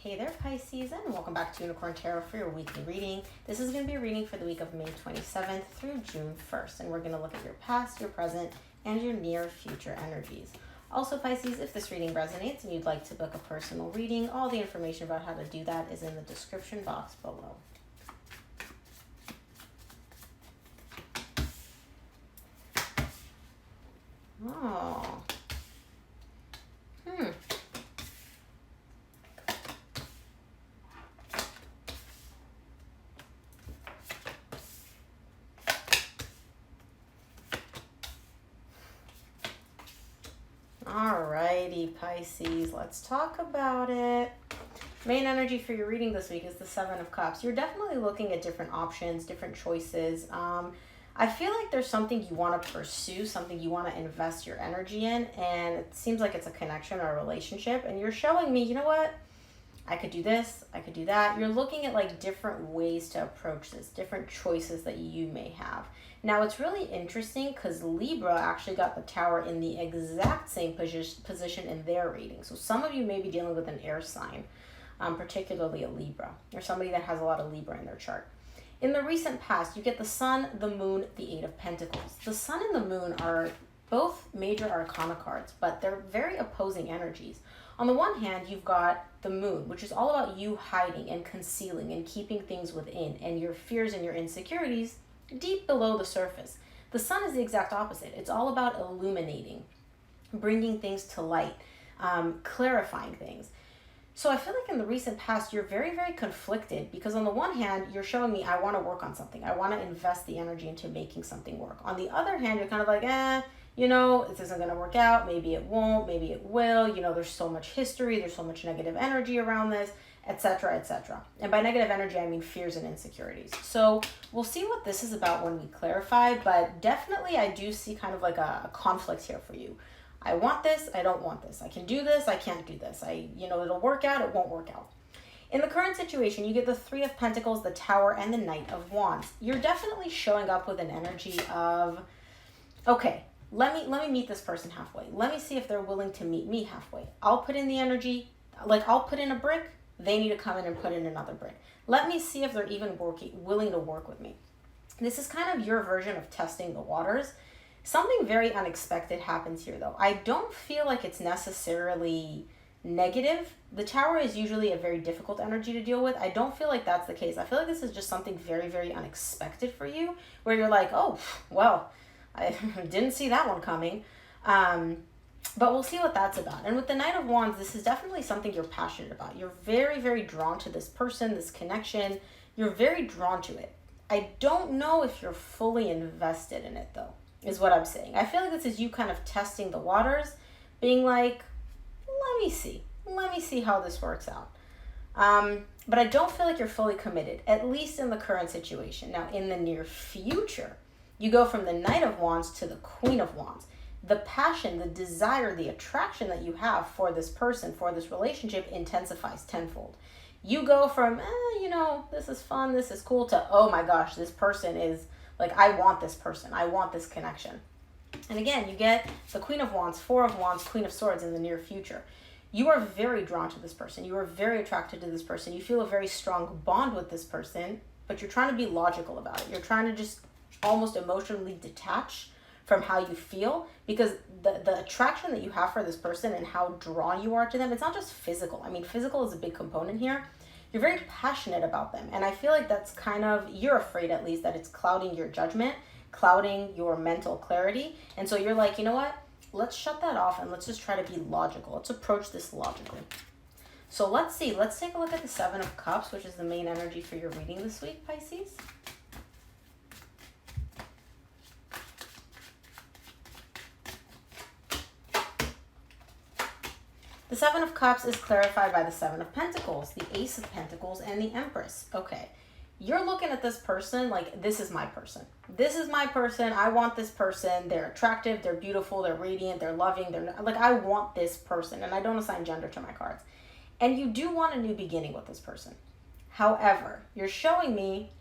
Hey there, Pisces, and welcome back to Unicorn Tarot for your weekly reading. This is going to be a reading for the week of May 27th through June 1st, and we're going to look at your past, your present, and your near future energies. Also, Pisces, if this reading resonates and you'd like to book a personal reading, all the information about how to do that is in the description box below. Oh. Alrighty, Pisces, let's talk about it. Main energy for your reading this week is the Seven of Cups. You're definitely looking at different options, different choices. I feel like there's something you want to pursue, something you want to invest your energy in, and it seems like it's a connection or a relationship, and you're showing me, you know what? I could do this, I could do that. You're looking at like different ways to approach this, different choices that you may have. Now, it's really interesting because Libra actually got the Tower in the exact same position in their reading. So some of you may be dealing with an air sign, particularly a Libra, or somebody that has a lot of Libra in their chart. In the recent past, you get the Sun, the Moon, the Eight of Pentacles. The Sun and the Moon are both major arcana cards, but they're very opposing energies. On the one hand, you've got the Moon, which is all about you hiding and concealing and keeping things within and your fears and your insecurities deep below the surface. The Sun is the exact opposite. It's all about illuminating, bringing things to light, clarifying things. So I feel like in the recent past, you're very, very conflicted because on the one hand, you're showing me, I want to work on something. I want to invest the energy into making something work. On the other hand, you're kind of like, this isn't going to work out. Maybe it won't, maybe it will. There's so much history. There's so much negative energy around this, etc., etc. And by negative energy, I mean fears and insecurities. So we'll see what this is about when we clarify, but definitely I do see kind of like a conflict here for you. I want this, I don't want this. I can do this, I can't do this. It'll work out, it won't work out. In the current situation, you get the Three of Pentacles, the Tower, and the Knight of Wands. You're definitely showing up with an energy of, okay, let me meet this person halfway. Let me see if they're willing to meet me halfway. I'll put in the energy, I'll put in a brick, they need to come in and put in another brick. Let me see if they're even willing to work with me. This is kind of your version of testing the waters. Something very unexpected happens here, though. I don't feel like it's necessarily negative. The Tower is usually a very difficult energy to deal with. I don't feel like that's the case. I feel like this is just something very, very unexpected for you, where you're like, oh, well, I didn't see that one coming. But we'll see what that's about. And with the Knight of Wands, this is definitely something you're passionate about. You're very, very drawn to this person, this connection. You're very drawn to it. I don't know if you're fully invested in it, though, is what I'm saying. I feel like this is you kind of testing the waters, being like, let me see how this works out. But I don't feel like you're fully committed, at least in the current situation. Now, in the near future, you go from the Knight of Wands to the Queen of Wands. The passion, the desire, the attraction that you have for this person, for this relationship intensifies tenfold. You go from, this is fun, this is cool, to, oh my gosh, this person is, I want this person. I want this connection. And again, you get the Queen of Wands, Four of Wands, Queen of Swords in the near future. You are very drawn to this person. You are very attracted to this person. You feel a very strong bond with this person, but you're trying to be logical about it. You're trying to just almost emotionally detach from how you feel, because the attraction that you have for this person and how drawn you are to them, it's not just physical. I mean, physical is a big component here. You're very passionate about them. And I feel like that's you're afraid at least that it's clouding your judgment, clouding your mental clarity. And so you're like, you know what? Let's shut that off and let's just try to be logical. Let's approach this logically. So let's see. Let's take a look at the Seven of Cups, which is the main energy for your reading this week, Pisces. The Seven of Cups is clarified by the Seven of Pentacles, the Ace of Pentacles, and the Empress. Okay, you're looking at this person like, this is my person. This is my person. I want this person. They're attractive. They're beautiful. They're radiant. They're loving. I want this person. And I don't assign gender to my cards. And you do want a new beginning with this person. However, you're showing me,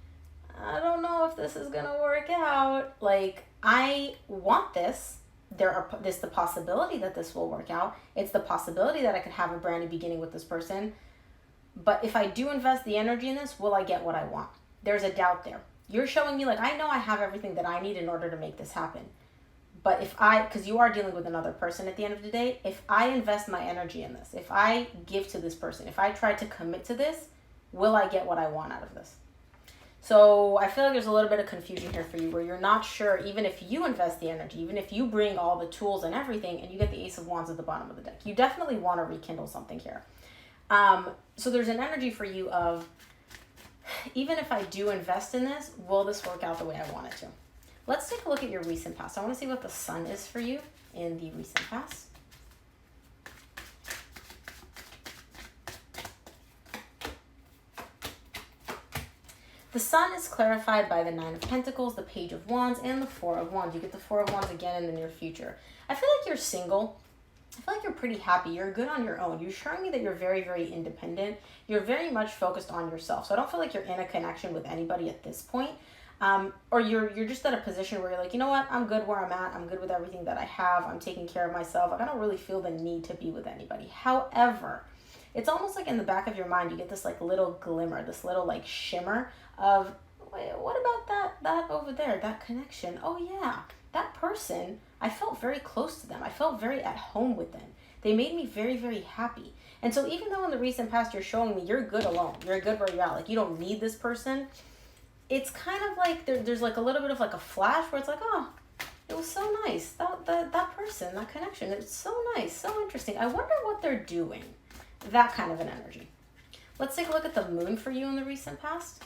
I don't know if this is going to work out. I want this. There's the possibility that this will work out. It's the possibility that I could have a brand new beginning with this person. But if I do invest the energy in this, will I get what I want? There's a doubt there. You're showing me like, I know I have everything that I need in order to make this happen. But because you are dealing with another person at the end of the day, if I invest my energy in this, if I give to this person, if I try to commit to this, will I get what I want out of this? So I feel like there's a little bit of confusion here for you where you're not sure, even if you invest the energy, even if you bring all the tools and everything, and you get the Ace of Wands at the bottom of the deck. You definitely want to rekindle something here. So there's an energy for you of, even if I do invest in this, will this work out the way I want it to? Let's take a look at your recent past. I want to see what the Sun is for you in the recent past. The Sun is clarified by the Nine of Pentacles, the Page of Wands, and the Four of Wands. You get the Four of Wands again in the near future. I feel like you're single. I feel like you're pretty happy. You're good on your own. You're showing me that you're very, very independent. You're very much focused on yourself. So I don't feel like you're in a connection with anybody at this point. Or you're just at a position where you're like, you know what? I'm good where I'm at. I'm good with everything that I have. I'm taking care of myself. Like, I don't really feel the need to be with anybody. However, it's almost like in the back of your mind, you get this like little glimmer, this little like shimmer of, wait, what about that over there, that connection? Oh yeah, that person, I felt very close to them. I felt very at home with them. They made me very, very happy. And so even though in the recent past you're showing me you're good alone, you're good where you're at, like you don't need this person, it's kind of like there's like a little bit of like a flash where it's like, oh, it was so nice. That person, that connection, it's so nice, so interesting. I wonder what they're doing. That kind of an energy. Let's take a look at the Moon for you in the recent past.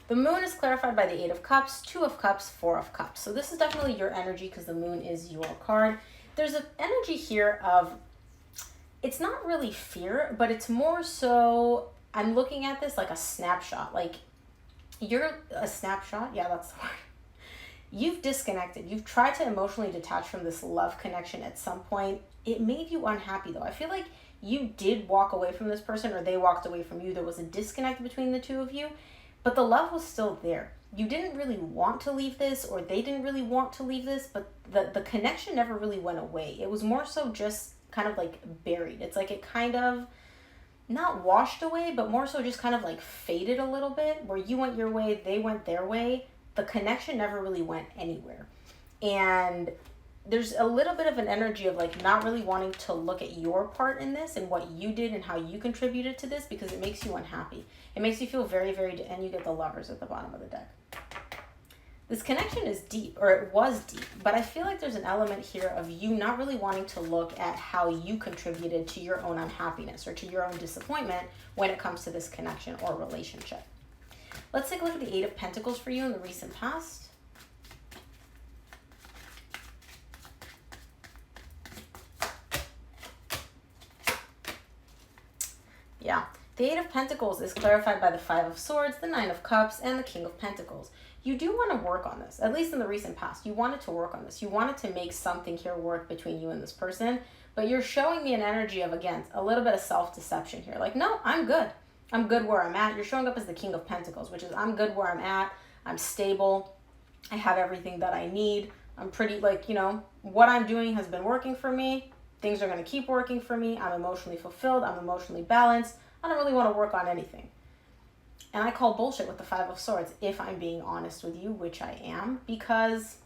The Moon is clarified by the Eight of Cups, Two of Cups, Four of Cups. So this is definitely your energy because the Moon is your card. There's an energy here of, it's not really fear, but it's more so, I'm looking at this like a snapshot. Like, you're a snapshot. Yeah, that's the word. You've disconnected. You've tried to emotionally detach from this love connection at some point. It made you unhappy though. I feel like you did walk away from this person or they walked away from you. There was a disconnect between the two of you, but the love was still there. You didn't really want to leave this or they didn't really want to leave this, but the connection never really went away. It was more so just kind of like buried. It's like it kind of not washed away, but more so just kind of like faded a little bit where you went your way, they went their way. The connection never really went anywhere. And there's a little bit of an energy of like not really wanting to look at your part in this and what you did and how you contributed to this because it makes you unhappy. It makes you feel very, very, and you get the Lovers at the bottom of the deck. This connection is deep, or it was deep, but I feel like there's an element here of you not really wanting to look at how you contributed to your own unhappiness or to your own disappointment when it comes to this connection or relationship. Let's take a look at the Eight of Pentacles for you in the recent past. Yeah, the Eight of Pentacles is clarified by the Five of Swords, the Nine of Cups, and the King of Pentacles. You do want to work on this, at least in the recent past. You wanted to work on this. You wanted to make something here work between you and this person, but you're showing me an energy of, again, a little bit of self-deception here. Like, no, I'm good. I'm good where I'm at. You're showing up as the King of Pentacles, which is I'm good where I'm at. I'm stable. I have everything that I need. I'm pretty, like, you know, what I'm doing has been working for me. Things are going to keep working for me. I'm emotionally fulfilled. I'm emotionally balanced. I don't really want to work on anything. And I call bullshit with the Five of Swords, if I'm being honest with you, which I am, because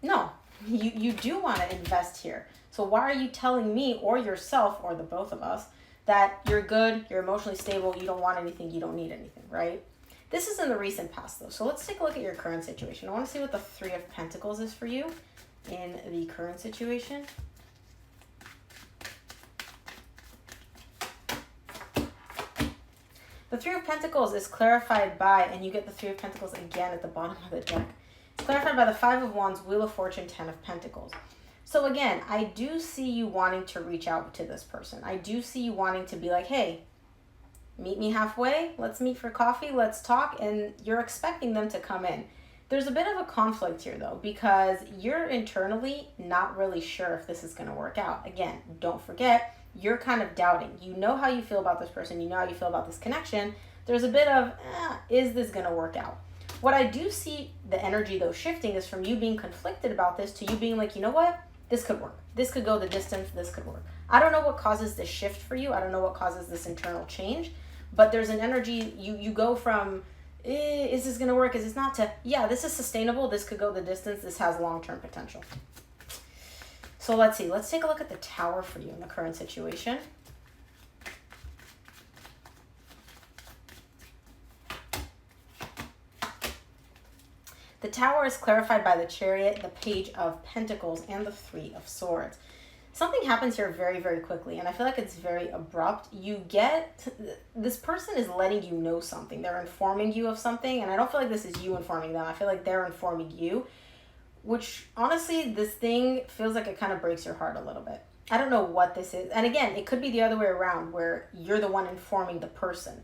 no, you do want to invest here. So why are you telling me or yourself or the both of us that you're good, you're emotionally stable, you don't want anything, you don't need anything, right? This is in the recent past though. So let's take a look at your current situation. I want to see what the Three of Pentacles is for you in the current situation. The Three of Pentacles is clarified by, and you get the Three of Pentacles again at the bottom of the deck. It's clarified by the Five of Wands, Wheel of Fortune, Ten of Pentacles. So again, I do see you wanting to reach out to this person. I do see you wanting to be like, hey, meet me halfway. Let's meet for coffee. Let's talk. And you're expecting them to come in. There's a bit of a conflict here though, because you're internally not really sure if this is going to work out. Again, don't forget, you're kind of doubting. You know how you feel about this person. You know how you feel about this connection. There's a bit of, is this going to work out? What I do see the energy though shifting is from you being conflicted about this to you being like, you know what? This could work. This could go the distance. This could work. I don't know what causes this shift for you. I don't know what causes this internal change, but there's an energy, you go from, is this going to work? Is this not, to, yeah, this is sustainable. This could go the distance. This has long-term potential. So let's see. Let's take a look at the Tower for you in the current situation. The Tower is clarified by the Chariot, the Page of Pentacles, and the Three of Swords. Something happens here very, very quickly, and I feel like it's very abrupt. This person is letting you know something. They're informing you of something, and I don't feel like this is you informing them. I feel like they're informing you, which honestly, this thing feels like it kind of breaks your heart a little bit. I don't know what this is. And again, it could be the other way around where you're the one informing the person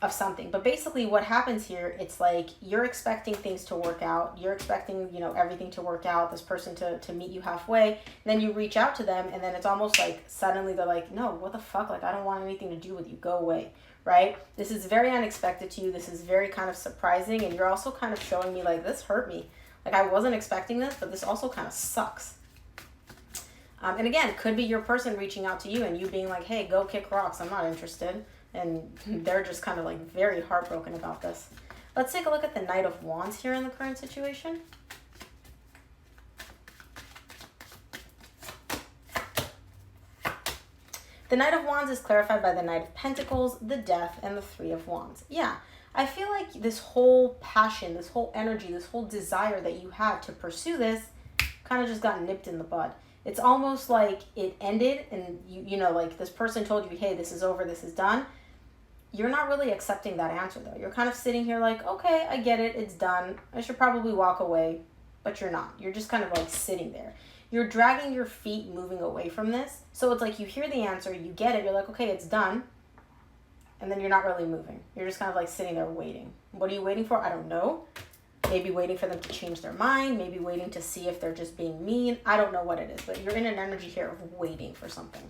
of something. But basically what happens here, it's like you're expecting things to work out. You're expecting, everything to work out, this person to meet you halfway. Then you reach out to them, and then it's almost like suddenly they're like, no, what the fuck? Like, I don't want anything to do with you. Go away, right? This is very unexpected to you. This is very kind of surprising. And you're also kind of showing me like, this hurt me. Like, I wasn't expecting this, but this also kind of sucks. And again, could be your person reaching out to you and you being like, hey, go kick rocks. I'm not interested. And they're just kind of like very heartbroken about this. Let's take a look at the Knight of Wands here in the current situation. The Knight of Wands is clarified by the Knight of Pentacles, the Death, and the Three of Wands. Yeah, I feel like this whole passion, this whole energy, this whole desire that you had to pursue this kind of just got nipped in the bud. It's almost like it ended and like this person told you, hey, this is over, this is done. You're not really accepting that answer though. You're kind of sitting here like, okay, I get it, it's done. I should probably walk away, but you're not. You're just kind of like sitting there. You're dragging your feet moving away from this. So it's like you hear the answer, you get it, you're like, okay, it's done. And then you're not really moving. You're just kind of like sitting there waiting. What are you waiting for? I don't know. Maybe waiting for them to change their mind. Maybe waiting to see if they're just being mean. I don't know what it is, but you're in an energy here of waiting for something.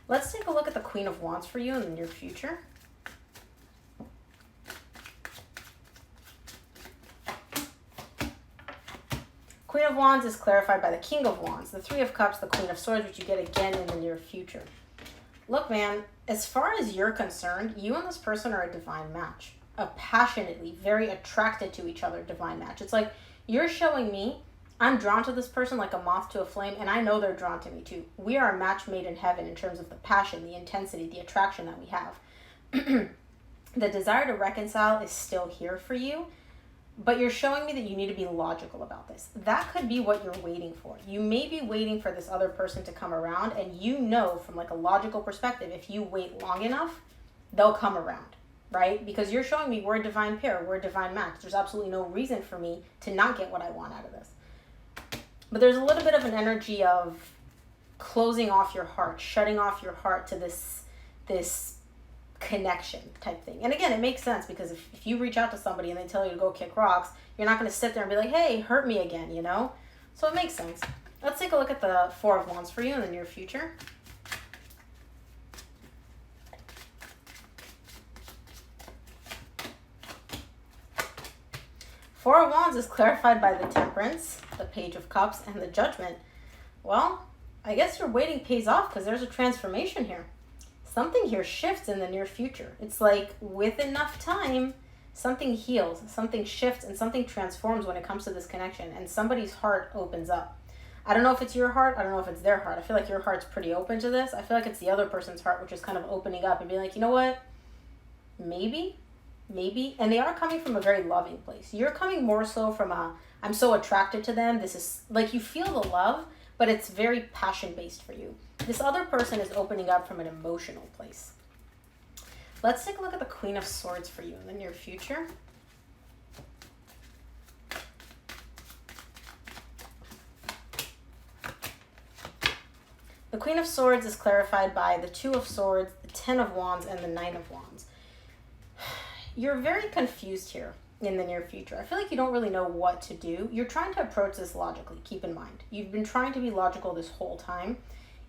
Let's take a look at the Queen of Wands for you in the near future. Queen of Wands is clarified by the King of Wands, the Three of Cups, the Queen of Swords, which you get again in the near future. Look, man, as far as you're concerned, you and this person are a divine match. A passionately, very attracted to each other divine match. It's like you're showing me I'm drawn to this person like a moth to a flame, and I know they're drawn to me too. We are a match made in heaven in terms of the passion, the intensity, the attraction that we have. The desire to reconcile is still here for you, but you're showing me that you need to be logical about this. That could be what you're waiting for. You may be waiting for this other person to come around, and from like a logical perspective, if you wait long enough, they'll come around. Right? Because you're showing me we're a divine pair, we're a divine match. There's absolutely no reason for me to not get what I want out of this. But there's a little bit of an energy of closing off your heart, shutting off your heart to this connection type thing. And again, it makes sense because if you reach out to somebody and they tell you to go kick rocks, you're not going to sit there and be like, hey, hurt me again, So it makes sense. Let's take a look at the Four of Wands for you in the near future. Four of Wands is clarified by the Temperance, the Page of Cups, and the Judgment. Well, I guess your waiting pays off because there's a transformation here. Something here shifts in the near future. It's like with enough time, something heals, something shifts, and something transforms when it comes to this connection, and somebody's heart opens up. I don't know if it's your heart. I don't know if it's their heart. I feel like your heart's pretty open to this. I feel like it's the other person's heart, which is kind of opening up and being like, you know what? Maybe. And they are coming from a very loving place. You're coming more so from I'm so attracted to them. This is like you feel the love, but it's very passion-based for you. This other person is opening up from an emotional place. Let's take a look at the Queen of Swords for you in the near future. The Queen of Swords is clarified by the Two of Swords, the Ten of Wands, and the Nine of Wands. You're very confused here in the near future. I feel like you don't really know what to do. You're trying to approach this logically, keep in mind. You've been trying to be logical this whole time.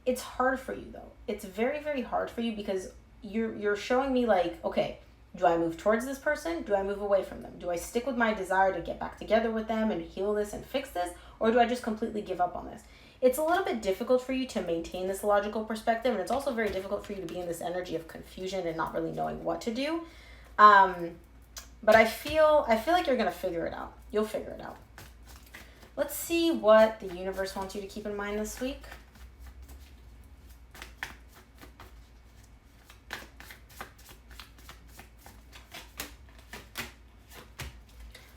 It's hard for you though. It's very, very hard for you because you're showing me like, okay, Do I move towards this person? Do I move away from them? Do I stick with my desire to get back together with them and heal this and fix this? Or do I just completely give up on this? It's a little bit difficult for you to maintain this logical perspective, and it's also very difficult for you to be in this energy of confusion and not really knowing what to do. But I feel like you're going to figure it out. You'll figure it out. Let's see what the universe wants you to keep in mind this week.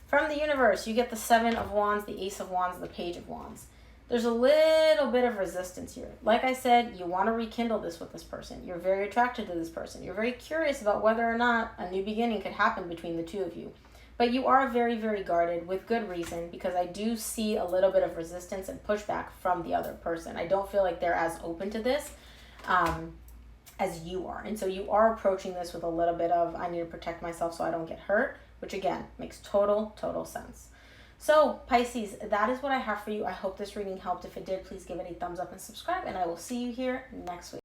From the universe, you get the Seven of Wands, the Ace of Wands, the Page of Wands. There's a little bit of resistance here. Like I said, you want to rekindle this with this person. You're very attracted to this person. You're very curious about whether or not a new beginning could happen between the two of you. But you are very, very guarded with good reason, because I do see a little bit of resistance and pushback from the other person. I don't feel like they're as open to this as you are. And so you are approaching this with a little bit of, I need to protect myself so I don't get hurt, which again, makes total sense. So Pisces, that is what I have for you. I hope this reading helped. If it did, please give it a thumbs up and subscribe, and I will see you here next week.